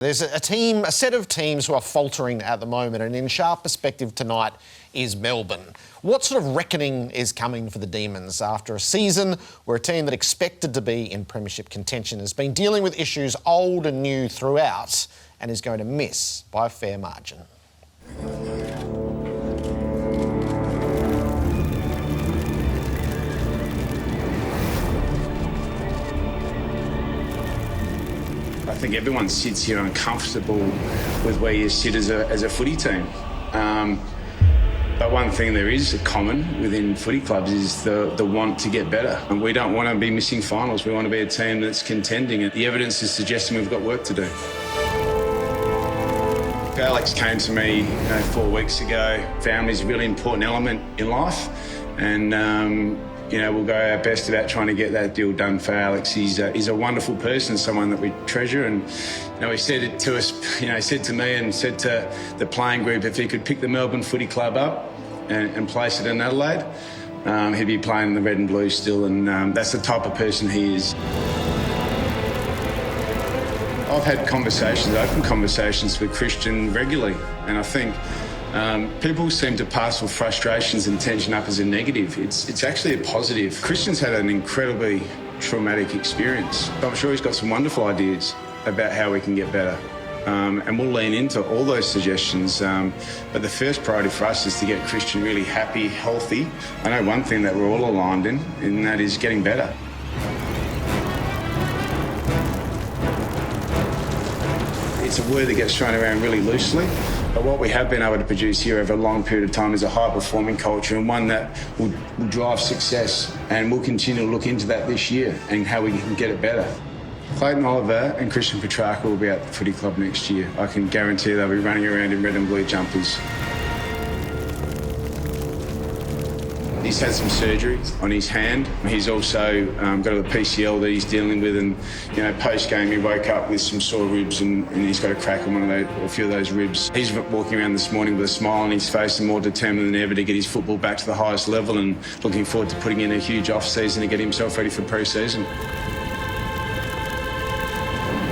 There's a set of teams who are faltering at the moment, and in sharp perspective tonight is Melbourne. What sort of reckoning is coming for the Demons after a season where a team that expected to be in premiership contention has been dealing with issues old and new throughout and is going to miss by a fair margin? I think everyone sits here uncomfortable with where you sit as a footy team. But one thing there is common within footy clubs is the want to get better. And we don't want to be missing finals. We want to be a team that's contending. And the evidence is suggesting we've got work to do. Alex came to me 4 weeks ago. Family's a really important element in life. And we'll go our best about trying to get that deal done for Alex. He's a wonderful person, someone that we treasure. And he said it to us, he said to me and said to the playing group, if he could pick the Melbourne Footy Club up and place it in Adelaide, he'd be playing the red and blue still. And that's the type of person he is. I've had open conversations with Christian regularly, and I think people seem to parcel frustrations and tension up as a negative. It's actually a positive. Christian's had an incredibly traumatic experience. I'm sure he's got some wonderful ideas about how we can get better. And we'll lean into all those suggestions. But the first priority for us is to get Christian really happy, healthy. I know one thing that we're all aligned in, and that is getting better. It's a word that gets thrown around really loosely. But what we have been able to produce here over a long period of time is a high-performing culture, and one that will drive success. And we'll continue to look into that this year and how we can get it better. Clayton Oliver and Christian Petrarca will be at the footy club next year. I can guarantee they'll be running around in red and blue jumpers. He's had some surgery on his hand. He's also got a PCL that he's dealing with, and post-game he woke up with some sore ribs and he's got a crack on a few of those ribs. He's walking around this morning with a smile on his face and more determined than ever to get his football back to the highest level, and looking forward to putting in a huge off-season to get himself ready for pre-season.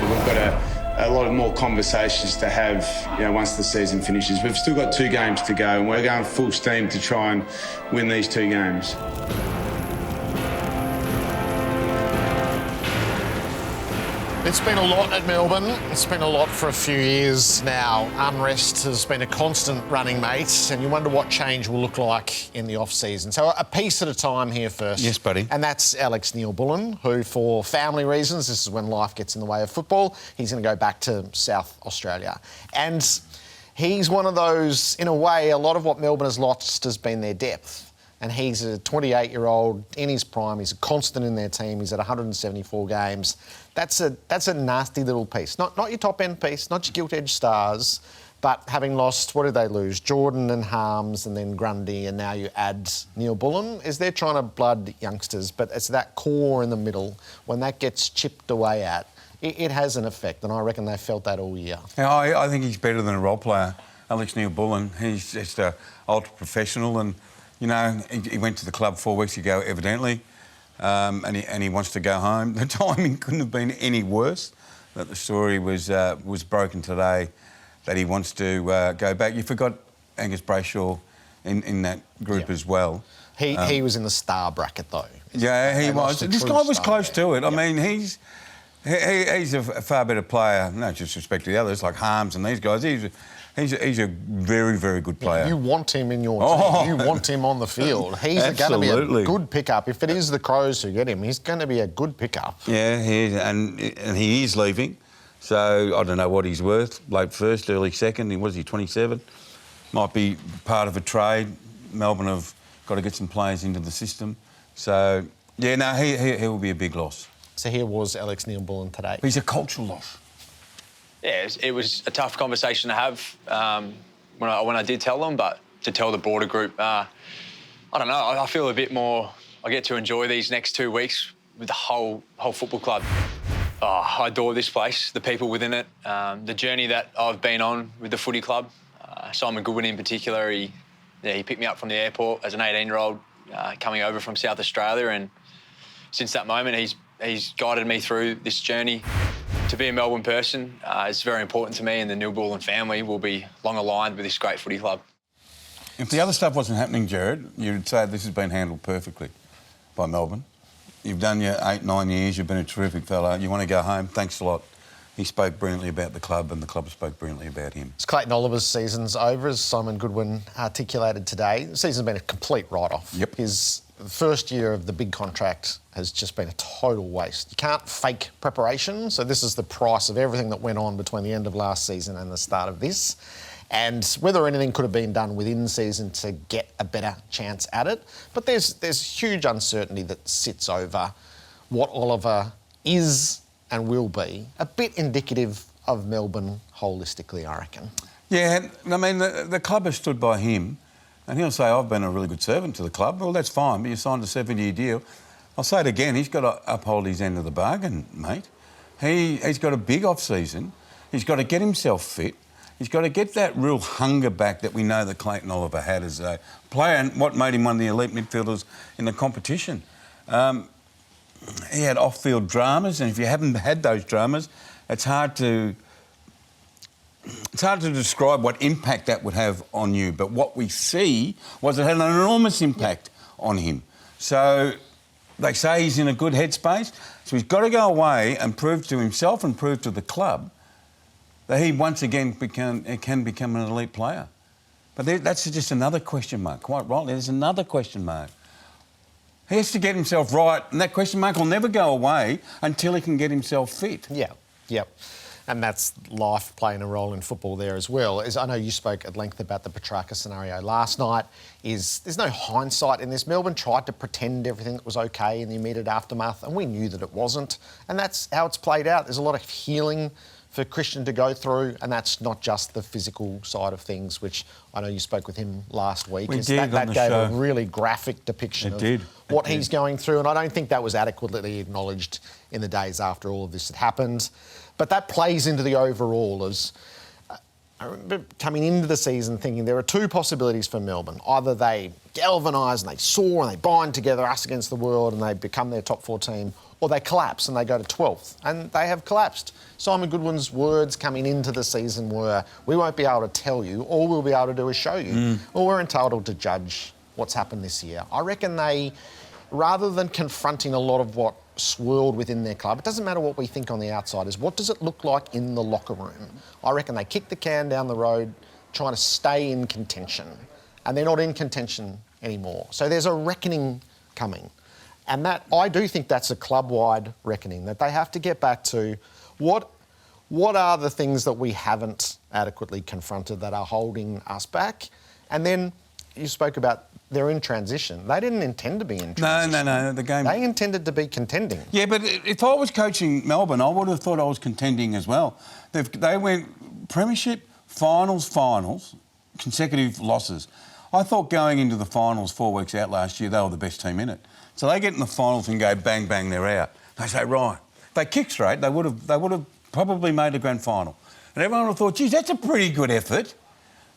We've got a lot of more conversations to have once the season finishes. We've still got 2 games to go, and we're going full steam to try and win these 2 games. It's been a lot at Melbourne. It's been a lot for a few years now. Unrest has been a constant running mate, and you wonder what change will look like in the off-season. So a piece at a time here first. Yes, buddy. And that's Alex Neal-Bullen, who, for family reasons, this is when life gets in the way of football, he's going to go back to South Australia. And he's one of those, in a way, a lot of what Melbourne has lost has been their depth. And he's a 28-year-old in his prime. He's a constant in their team. He's at 174 games. That's a nasty little piece. Not your top-end piece, not your gilt-edged stars, but having lost, what did they lose? Jordan and Harms and then Grundy, and now you add Neal-Bullen. Is they're trying to blood youngsters, but it's that core in the middle. When that gets chipped away at, it has an effect, and I reckon they felt that all year. Yeah, I think he's better than a role player, Alex Neal-Bullen. He's just an ultra-professional, and he went to the club 4 weeks ago, evidently, and he wants to go home. The timing couldn't have been any worse. That the story was broken today, that he wants to go back. You forgot Angus Brayshaw in that group as well. He was in the star bracket though. Yeah, he was. This guy was close to it. I mean, he's a far better player. No disrespect to the others like Harms and these guys. He's a very, very good player. You want him in your team. You want him on the field. He's going to be a good pickup. If it is the Crows who get him, he's going to be a good pickup. Yeah, and he is leaving. So I don't know what he's worth. Late first, early second. What is he, 27? Might be part of a trade. Melbourne have got to get some players into the system. So, yeah, no, he will be a big loss. So here was Alex Neal-Bullen today. He's a cultural loss. Yeah, it was a tough conversation to have when I did tell them, but to tell the broader group, I don't know, I feel a bit more, I get to enjoy these next 2 weeks with the whole football club. I adore this place, the people within it, the journey that I've been on with the footy club. Simon Goodwin in particular, he picked me up from the airport as an 18-year-old coming over from South Australia, and since that moment he's guided me through this journey. to be a Melbourne person is very important to me, and the Neal-Bullen family will be long aligned with this great footy club. If the other stuff wasn't happening, Gerard, you'd say this has been handled perfectly by Melbourne. You've done your 8-9 years, you've been a terrific fella. You want to go home, thanks a lot. He spoke brilliantly about the club and the club spoke brilliantly about him. It's Clayton Oliver's season's over, as Simon Goodwin articulated today. The season's been a complete write-off. Yep. His first year of the big contract has just been a total waste. You can't fake preparation, so this is the price of everything that went on between the end of last season and the start of this. And whether anything could have been done within season to get a better chance at it. But there's huge uncertainty that sits over what Oliver is and will be. A bit indicative of Melbourne holistically, I reckon. Yeah, I mean, the club has stood by him, and he'll say, I've been a really good servant to the club. Well, that's fine, but you signed a 7-year deal. I'll say it again, he's got to uphold his end of the bargain, mate. He's got a big off-season. He's got to get himself fit. He's got to get that real hunger back that we know that Clayton Oliver had as a player and what made him one of the elite midfielders in the competition. He had off-field dramas, and if you haven't had those dramas, it's hard to describe what impact that would have on you. But what we see was it had an enormous impact on him. So they say he's in a good headspace, so he's got to go away and prove to himself and prove to the club that he once again can become an elite player. But that's just another question mark. Quite rightly, there's another question mark. He has to get himself right, and that question mark will never go away until he can get himself fit. Yeah, yep. And that's life playing a role in football there as well. As I know you spoke at length about the Petrarca scenario last night. There's no hindsight in this. Melbourne tried to pretend everything that was okay in the immediate aftermath, and we knew that it wasn't. And that's how it's played out. There's a lot of healing for Christian to go through, and that's not just the physical side of things, which I know you spoke with him last week. We did that on the gave show. A really graphic depiction of what It he's did. going through, and I don't think that was adequately acknowledged in the days after all of this had happened. But that plays into the overall as I remember coming into the season thinking there are two possibilities for Melbourne. Either they galvanise and they soar and they bind together, us against the world, and they become their top 4 team, or they collapse and they go to 12th. And they have collapsed. Simon Goodwin's words coming into the season were, we won't be able to tell you, all we'll be able to do is show you. Or we're entitled to judge what's happened this year. I reckon they, rather than confronting a lot of what swirled within their club, it doesn't matter what we think on the outside, is what does it look like in the locker room? I reckon they kicked the can down the road trying to stay in contention, and they're not in contention anymore. So there's a reckoning coming. And that, I do think that's a club-wide reckoning, that they have to get back to what are the things that we haven't adequately confronted that are holding us back? And then you spoke about they're in transition. They didn't intend to be in transition. No. The game. They intended to be contending. Yeah, but if I was coaching Melbourne, I would have thought I was contending as well. They went premiership, finals, consecutive losses. I thought going into the finals 4 weeks out last year, they were the best team in it. So they get in the finals and go bang, bang, they're out. They say, right. If they kick straight, they would have probably made a grand final. And everyone would have thought, geez, that's a pretty good effort.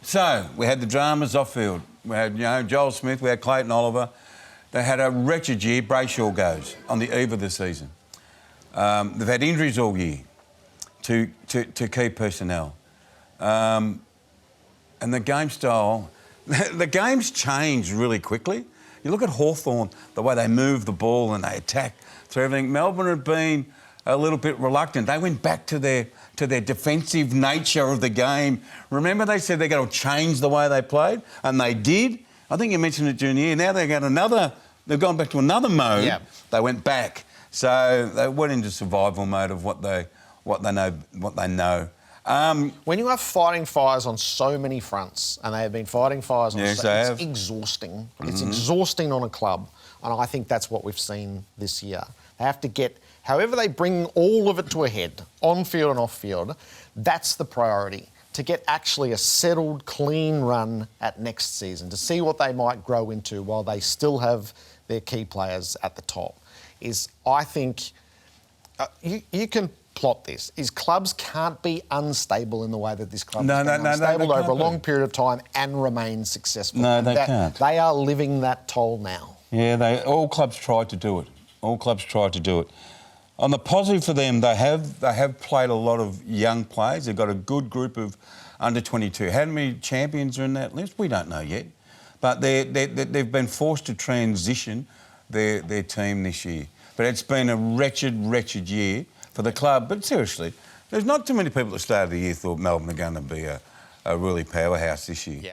So we had the dramas off-field. We had, Joel Smith, we had Clayton Oliver. They had a wretched year. Brayshaw goes on the eve of the season. They've had injuries all year to key personnel. And the game style, the game's changed really quickly. You look at Hawthorn, the way they move the ball and they attack through everything. Melbourne had been a little bit reluctant. They went back to their defensive nature of the game. Remember they said they're going to change the way they played? And they did. I think you mentioned it during the year. Now they've gone back to another mode. Yeah. They went back. So they went into survival mode of what they know. When you are fighting fires on so many fronts, and they have been fighting fires on it's exhausting. It's exhausting on a club, and I think that's what we've seen this year. They have to get, however they bring all of it to a head, on field and off field, that's the priority. To get actually a settled, clean run at next season, to see what they might grow into while they still have their key players at the top, is, I think, you can plot this, is clubs can't be unstable in the way that this club has been unstable over a long period of time and remain successful. No, they can't. They are living that toll now. Yeah, all clubs tried to do it. On the positive for them, they have played a lot of young players. They've got a good group of under 22. How many champions are in that list? We don't know yet. But they've been forced to transition their team this year. But it's been a wretched year for the club. But seriously, there's not too many people at the start of the year thought Melbourne are going to be a really powerhouse this year. Yeah.